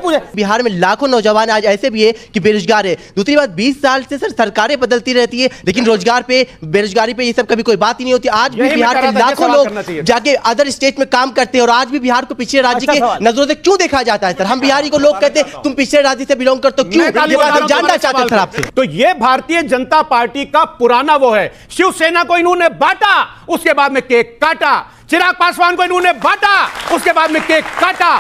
पूछे। बिहार में लाखों नौजवान आज ऐसे भी है कि बेरोजगार है। दूसरी बात, 20 साल से सर सरकारें बदलती रहती है, लेकिन रोजगार पे, बेरोजगारी पे ये सब कभी कोई बात ही नहीं होती। आज भी बिहार के लाखों लोग जाके अदर स्टेट में काम करते हैं और आज भी बिहार को पिछड़े राज्य के नजरों से क्यों देखा जाता है सर? हम बिहारी को लोग कहते हैं तुम पिछड़े राज्य से बिलोंग करते हो, क्यों? ये बात हम जानना चाहते हैं सर आपसे। तो ये भारतीय जनता पार्टी का पुराना वो है, शिवसेना को इन्होंने बांटा, उसके बाद में केक काटा। चिराग पासवान को इन्होंने बांटा, उसके बाद में केक काटा।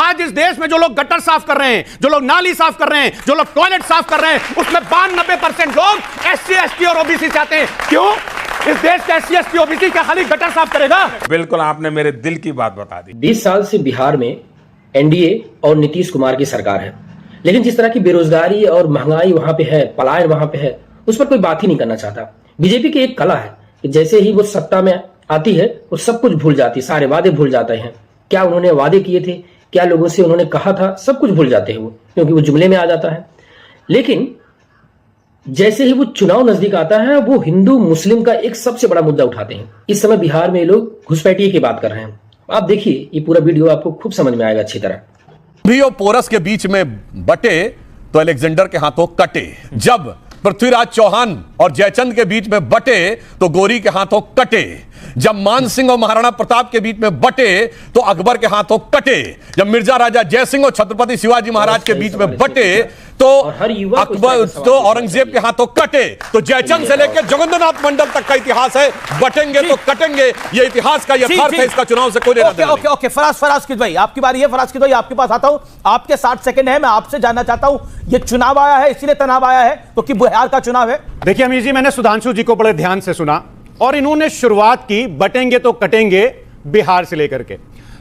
आज इस देश में जो लोग गटर साफ कर रहे हैं, जो लोग नाली साफ कर रहे हैं, जो लोग टॉयलेट साफ कर रहे हैं, उसमें 92% लोग एससी, एसटी और ओबीसी चाहते हैं। क्यों? इस देश का एससी, एसटी, ओबीसी क्या खाली गटर साफ करेगा? बिल्कुल, आपने मेरे दिल की बात बता दी। 20 साल से बिहार में एनडीए और नीतीश कुमार की सरकार है, लेकिन जिस तरह की बेरोजगारी और महंगाई वहां पे है, पलायन वहां पे है, उस पर कोई बात ही नहीं करना चाहता। बीजेपी की एक कला है कि जैसे ही वो सत्ता में आती है वो सब कुछ भूल जाती है, सारे वादे भूल जाते हैं। क्या उन्होंने वादे किए थे, क्या लोगों से उन्होंने कहा था, सब कुछ भूल जाते हैं वो, क्योंकि वो जुमले में आ जाता है। लेकिन जैसे ही वो चुनाव नजदीक आता है, वो हिंदू मुस्लिम का एक सबसे बड़ा मुद्दा उठाते हैं। इस समय बिहार में ये लोग घुसपैठिए की बात कर रहे हैं। आप देखिए, ये पूरा वीडियो आपको खूब समझ में आएगा अच्छी तरह। भी और पोरस के बीच में बटे तो अलेक्जेंडर के हाथों कटे, जब पृथ्वीराज चौहान और जयचंद के बीच में बटे तो गोरी के हाथों कटे, जब मान सिंह और महाराणा प्रताप के बीच में बटे तो अकबर के हाथों कटे, जब मिर्जा राजा जय सिंह और छत्रपति शिवाजी महाराज के बीच में बटे तो अकबर तो औरंगजेब के हाथों कटे। तो जयचंद से लेकर जोगिंद्रनाथ मंडल तक का इतिहास है, बटेंगे तो कटेंगे, ये इतिहास का यथार्थ है, इसका चुनाव से कोई लेना देना नहीं। ओके, फराज किद भाई आपकी बारी है। फराज किद भाई आपके पास आता हूं, आपके 60 सेकंड है। मैं आपसे जानना चाहता हूं, ये चुनाव आया है इसीलिए तनाव आया है क्योंकि बिहार का चुनाव है। देखिए अमीर जी, मैंने सुधांशु जी को बड़े ध्यान से सुना और इन्होंने शुरुआत की बटेंगे तो कटेंगे बिहार से लेकर के।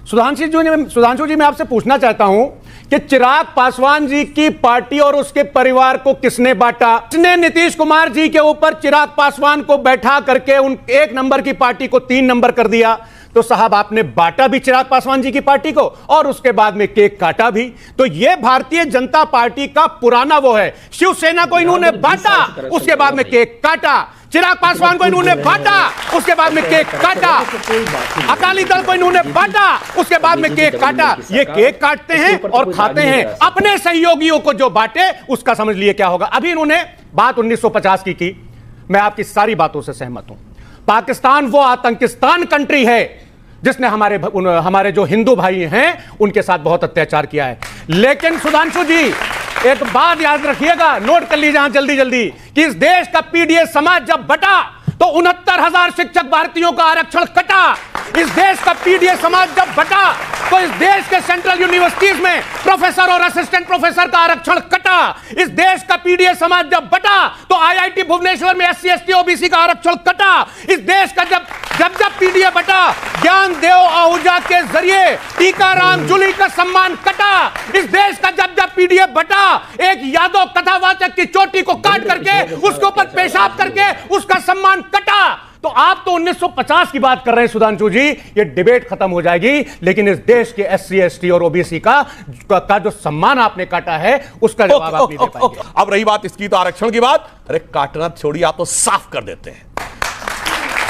सुधांशु जी, मैं आपसे पूछना चाहता हूं कि चिराग पासवान जी की पार्टी और उसके परिवार को किसने बांटा? किसने नीतीश कुमार जी के ऊपर चिराग पासवान को बैठा करके उन 1 नंबर की पार्टी को 3 नंबर कर दिया? तो साहब, आपने बांटा भी चिराग पासवान जी की पार्टी को और उसके बाद में केक काटा भी। तो यह भारतीय जनता पार्टी का पुराना वो है, शिवसेना को इन्होंने बांटा, उसके बाद में केक काटा। चिराग पासवान को इन्होंने बांटा, उसके बाद में केक काटा। अकाली दल को इन्होंने बांटा, उसके बाद में केक काटा। ये केक काटते हैं और खाते हैं। अपने सहयोगियों को जो बांटे उसका समझ लिए क्या होगा। अभी इन्होंने बात 1950 की। मैं आपकी सारी बातों से सहमत हूं। पाकिस्तान वो आतंकिस्तान कंट्री है जिसने हमारे जो हिंदू भाई हैं उनके साथ बहुत अत्याचार किया है। लेकिन सुधांशु जी, एक बात याद रखिएगा, नोट कर लीजिए जल्दी जल्दी, कि इस देश का पीडीए समाज जब बटा तो 69,000 शिक्षक भारतीयों का आरक्षण कटा। इस देश का पीडीए समाज जब बटा तो इस देश के सेंट्रल यूनिवर्सिटीज में प्रोफेसर और असिस्टेंट प्रोफेसर का आरक्षण कटा। इस देश का पीडीए समाज जब बटा तो आईआईटी भुवनेश्वर में एससी, एसटी, ओबीसी का आरक्षण कटा। इस देश का जब पीडीए बटा, ज्ञान देव आहूजा के जरिए टीकाराम जूली का सम्मान कटा। इस देश का जब पीडीए बटा, एक यादव कथावाचक की चोटी को काट करके उसके ऊपर पेशाब करके उसका सम्मान कटा। तो आप तो 1950 की बात कर रहे हैं सुधांशु जी, ये डिबेट खत्म हो जाएगी, लेकिन इस देश के एससी, एसटी और ओबीसी का जो सम्मान आपने काटा है उसका जवाब आप नहीं दे पाएंगे। अब रही बात इसकी, तो आरक्षण की बात, अरे काटना छोड़िए, आप तो साफ कर देते हैं।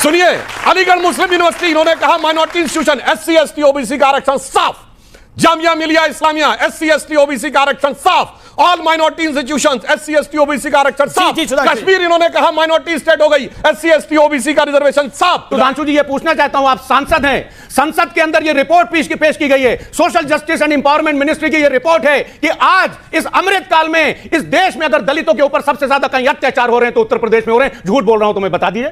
सुनिए, अलीगढ़ मुस्लिम यूनिवर्सिटी, इन्होंने कहा minority institution SC, ST, OBC का आरक्षण साफ। Jamia Millia Islamia SC, ST, OBC का आरक्षण साफ। All minority institutions SC, ST, OBC का आरक्षण साफ। कश्मीर, इन्होंने कहा माइनॉरिटी स्टेट हो गई, एससी, एसटी, ओबीसी का रिजर्वेशन साफ। सुधांशु जी, ये पूछना चाहता हूं, आप सांसद हैं, संसद के अंदर ये रिपोर्ट पेश की गई है, social justice and empowerment ministry की ये रिपोर्ट है कि आज इस अमृत काल में इस देश में अगर दलितों के ऊपर सबसे ज्यादा कहीं अत्याचार हो रहे हैं तो उत्तर प्रदेश में हो रहे हैं। झूठ बोल रहा हूं तो मैं बता दीजिए।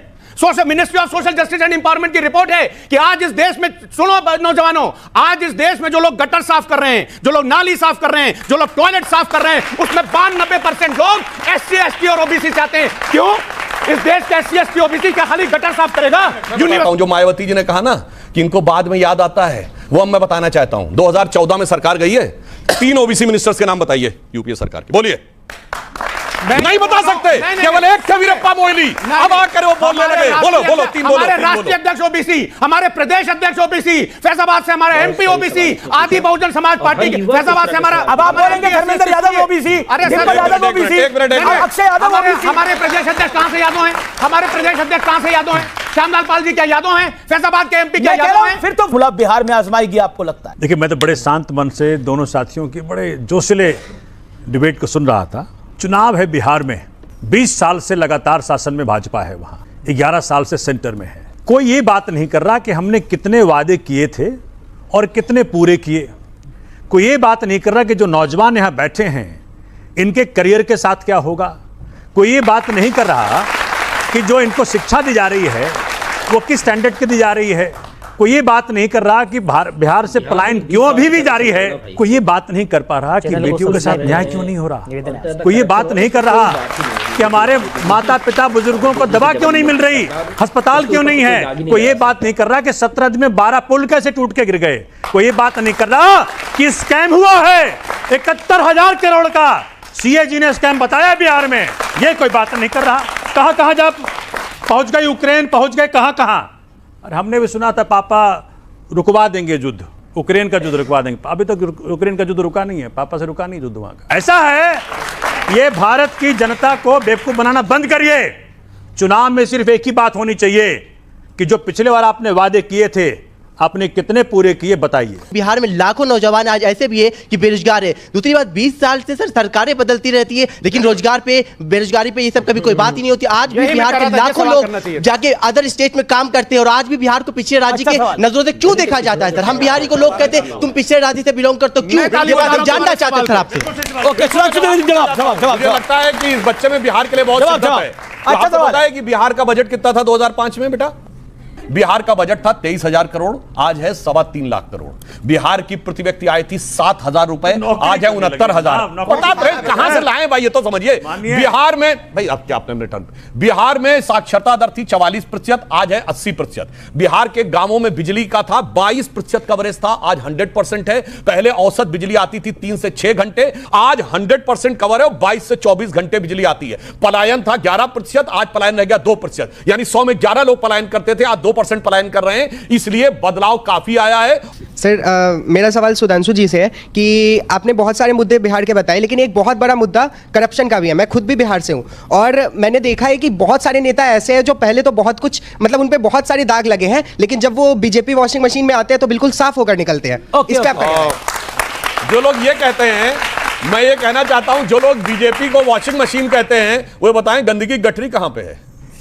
Ministry of social justice and empowerment की रिपोर्ट है कि आज इस देश में, सुनो नौजवानों, आज इस देश में जो लोग गटर साफ कर रहे हैं, जो लोग नाली साफ कर रहे हैं, जो लोग टॉयलेट साफ कर रहे हैं, उसमें 92% लोग एससी, एसटी और ओबीसी चाहते हैं। क्यों? इस देश के एससी, एसटी, ओबीसी क्या खाली गटर साफ करेगा? जो मायावती जी ने कहा ना कि इनको बाद में याद आता है, वो अब मैं बताना चाहता हूं। 2014 में सरकार गई है, 3 ओबीसी मिनिस्टर्स के नाम बताइए यूपीए सरकार के, बोलिए। नहीं बता सकते, केवल एक थे वीरप्पा मोइली। अब आकर वो बोलने लगे, बोलो 3 बोलो। हमारे राष्ट्रीय अध्यक्ष ओबीसी, हमारे प्रदेश अध्यक्ष ओबीसी, फैजाबाद से हमारे एमपी ओबीसी, आदि बहुजन समाज पार्टी के फैजाबाद से हमारा, अब आप बोलेंगे धर्मेंद्र यादव ओबीसी, अरे यादव ओबीसी, अक्षय यादव ओबीसी। हमारे प्रदेश अध्यक्ष कहां से यादव हैं? हमारे प्रदेश अध्यक्ष कहां से यादव हैं? श्यामलाल पाल जी क्या यादव हैं? फैजाबाद के एमपी क्या मैं कह यादव रहा हूं, हैं? फिर तो भुला बिहार में आजमाएगी आपको लगता है? देखिए, मैं तो बड़े शांत मन से दोनों साथियों की बड़े जोशीले डिबेट को सुन रहा था। चुनाव है बिहार में, 20 साल से लगातार शासन में भाजपा है, वहां 11 साल से सेंटर में है। कोई ये बात नहीं कर रहा कि हमने कितने वादे किए थे और कितने पूरे किए। कोई ये बात नहीं कर रहा कि जो नौजवान यहाँ बैठे हैं इनके करियर के साथ क्या होगा। कोई ये बात नहीं कर रहा कि जो इनको शिक्षा दी जा रही है वो किस स्टैंडर्ड की दी जा रही है। कोई ये बात नहीं कर रहा कि बिहार से पलायन क्यों अभी भी जारी है। कोई ये बात नहीं कर पा रहा कि बेटियों के साथ न्याय क्यों नहीं हो रहा। कोई ये बात नहीं कर रहा कि हमारे माता पिता बुजुर्गों को दवा क्यों नहीं मिल रही, अस्पताल क्यों नहीं है। कोई ये बात नहीं कर रहा कि 17 दिन में 12 पुल कैसे टूट के गिर गए। कोई ये बात नहीं कर रहा कि स्कैम हुआ है 71,000 करोड़ का। सीएजी ने स्कैम बताया बिहार में, ये कोई बात नहीं कर रहा। कहां कहां जा पहुंच गए, यूक्रेन पहुंच गए, कहां कहां। और हमने भी सुना था पापा रुकवा देंगे युद्ध, यूक्रेन का युद्ध रुकवा देंगे। अभी तक यूक्रेन का युद्ध रुका नहीं है, पापा से रुका नहीं युद्ध वहां का। ऐसा है, ये भारत की जनता को बेवकूफ बनाना बंद करिए। चुनाव में सिर्फ एक ही बात होनी चाहिए कि जो पिछले बार आपने वादे किए थे आपने कितने पूरे किए बताइए। बिहार में लाखों नौजवान आज ऐसे भी है कि बेरोजगार है। दूसरी बात, 20 साल से सर सरकारें बदलती रहती है लेकिन रोजगार पे, बेरोजगारी पे ये सब कभी कोई बात ही नहीं होती। आज भी बिहार के लाखों लोग जाके अदर स्टेट में काम करते हैं और आज भी बिहार को पिछड़े राज्य के नजरों से क्यों देखा जाता है सर। हम बिहारी को लोग कहते हैं तुम पिछड़े राज्य से बिलोंग करते हो, क्यों? ये बात हम जानना चाहते हैं सर आपसे। ओके, जवाब मुझे लगता है कि इस बच्चे में बिहार के लिए बहुत शिद्दत है। अच्छा, आपको पता है कि बिहार का बजट कितना था 2005 में बेटा? बिहार का बजट था 23,000 करोड़, आज है 3.25 लाख करोड़। बिहार की प्रति व्यक्ति आय थी 7,000 रुपए, आज है 69,000। बता रहे कहां से लाए भाई, ये तो समझिए। बिहार में भाई अब क्या आपने रिटर्न, बिहार में साक्षरता दर थी 44%, आज है 80%। बिहार के गांवों में बिजली का था 22% कवरेज था, आज 100% है। पहले औसत बिजली आती थी 3 से 6 घंटे, आज 100% कवर है और 22 से 24 घंटे बिजली आती है। पलायन था 11%, आज पलायन रह गया 2%, यानी 100 में 11 लोग पलायन करते थे, आज 2% पलायन कर रहे हैं। इसलिए बदलाव काफी आया है। सर मेरा सवाल सुधांशु जी से है कि आपने बहुत सारे मुद्दे बिहार के बताए लेकिन एक बहुत बड़ा मुद्दा करप्शन का भी है। मैं खुद भी बिहार से हूं और मैंने देखा है कि बहुत सारे नेता ऐसे हैं जो पहले तो बहुत कुछ मतलब उन पे बहुत सारे दाग लगे हैं लेकिन जब वो बीजेपी वॉशिंग मशीन में आते हैं तो बिल्कुल साफ होकर निकलते हैं। इस पे आपका क्या है? जो लोग ये कहते हैं, मैं ये कहना चाहता हूं, जो लोग बीजेपी को वॉशिंग मशीन कहते हैं वो बताएं गंदगी गठरी कहां पे है।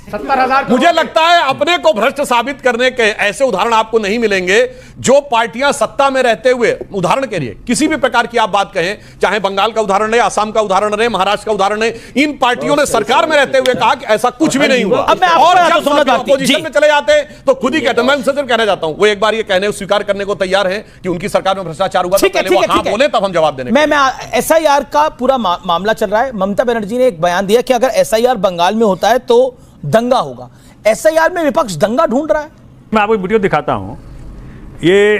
70,000 मुझे लगता है अपने को भ्रष्ट साबित करने के ऐसे उदाहरण आपको नहीं मिलेंगे। जो पार्टियां सत्ता में रहते हुए, उदाहरण के लिए किसी भी प्रकार की आप बात कहें, चाहे बंगाल का उदाहरण रहे, असम का उदाहरण रहे, महाराष्ट्र का उदाहरण रहे, इन पार्टियों ने सरकार में रहते हुए कहा कि ऐसा कुछ भी नहीं हुआ। और जब अपोजिशन में चले जाते हैं तो खुद ही कहते हैं। मैं उनसे सिर्फ कहना चाहता हूं, वो एक बार ये कहने स्वीकार करने को तैयार है कि उनकी सरकार में भ्रष्टाचार हुआ, तो पहले वो हां बोले तब हम जवाब देने। मैं एसआईआर का पूरा मामला चल रहा है। ममता बनर्जी ने एक बयान दिया कि अगर एसआईआर बंगाल में होता है तो दंगा होगा। एसआईआर में विपक्ष दंगा ढूंढ रहा है। मैं आपको वीडियो दिखाता हूं, ये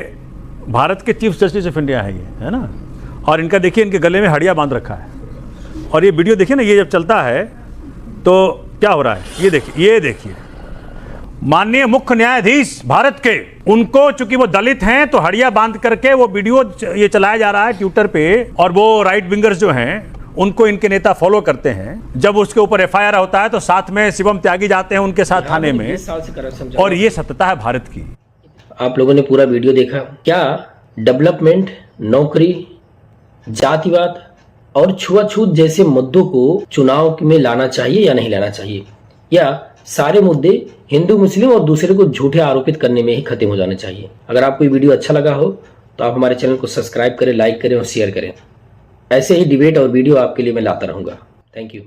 भारत के चीफ जस्टिस ऑफ इंडिया है, ये है ना, और इनका देखिए, इनके गले में हड़िया बांध रखा है। और ये वीडियो देखिए ना, ये जब चलता है तो क्या हो रहा है, ये देखिए माननीय मुख्य न्यायाधीश भारत के, उनको चूंकि वो दलित हैं तो हड़िया बांध करके वो वीडियो ये चलाया जा रहा है ट्विटर पे, और वो राइट विंगर्स जो हैं उनको इनके नेता फॉलो करते हैं। जब उसके ऊपर एफआईआर होता है तो साथ में शिवम त्यागी जाते हैं उनके साथ थाने में, और ये सत्यता है भारत की। आप लोगों ने पूरा वीडियो देखा। क्या डेवलपमेंट, नौकरी, जातिवाद और छुआछूत जैसे मुद्दों को चुनाव में लाना चाहिए या नहीं लाना चाहिए, या सारे मुद्दे हिंदू मुस्लिम और दूसरे को झूठे आरोपित करने में ही खत्म हो जाने चाहिए? अगर आपको ये वीडियो अच्छा लगा हो तो आप हमारे चैनल को सब्सक्राइब करें, लाइक करें और शेयर करें। ऐसे ही डिबेट और वीडियो आपके लिए मैं लाता रहूंगा। Thank you.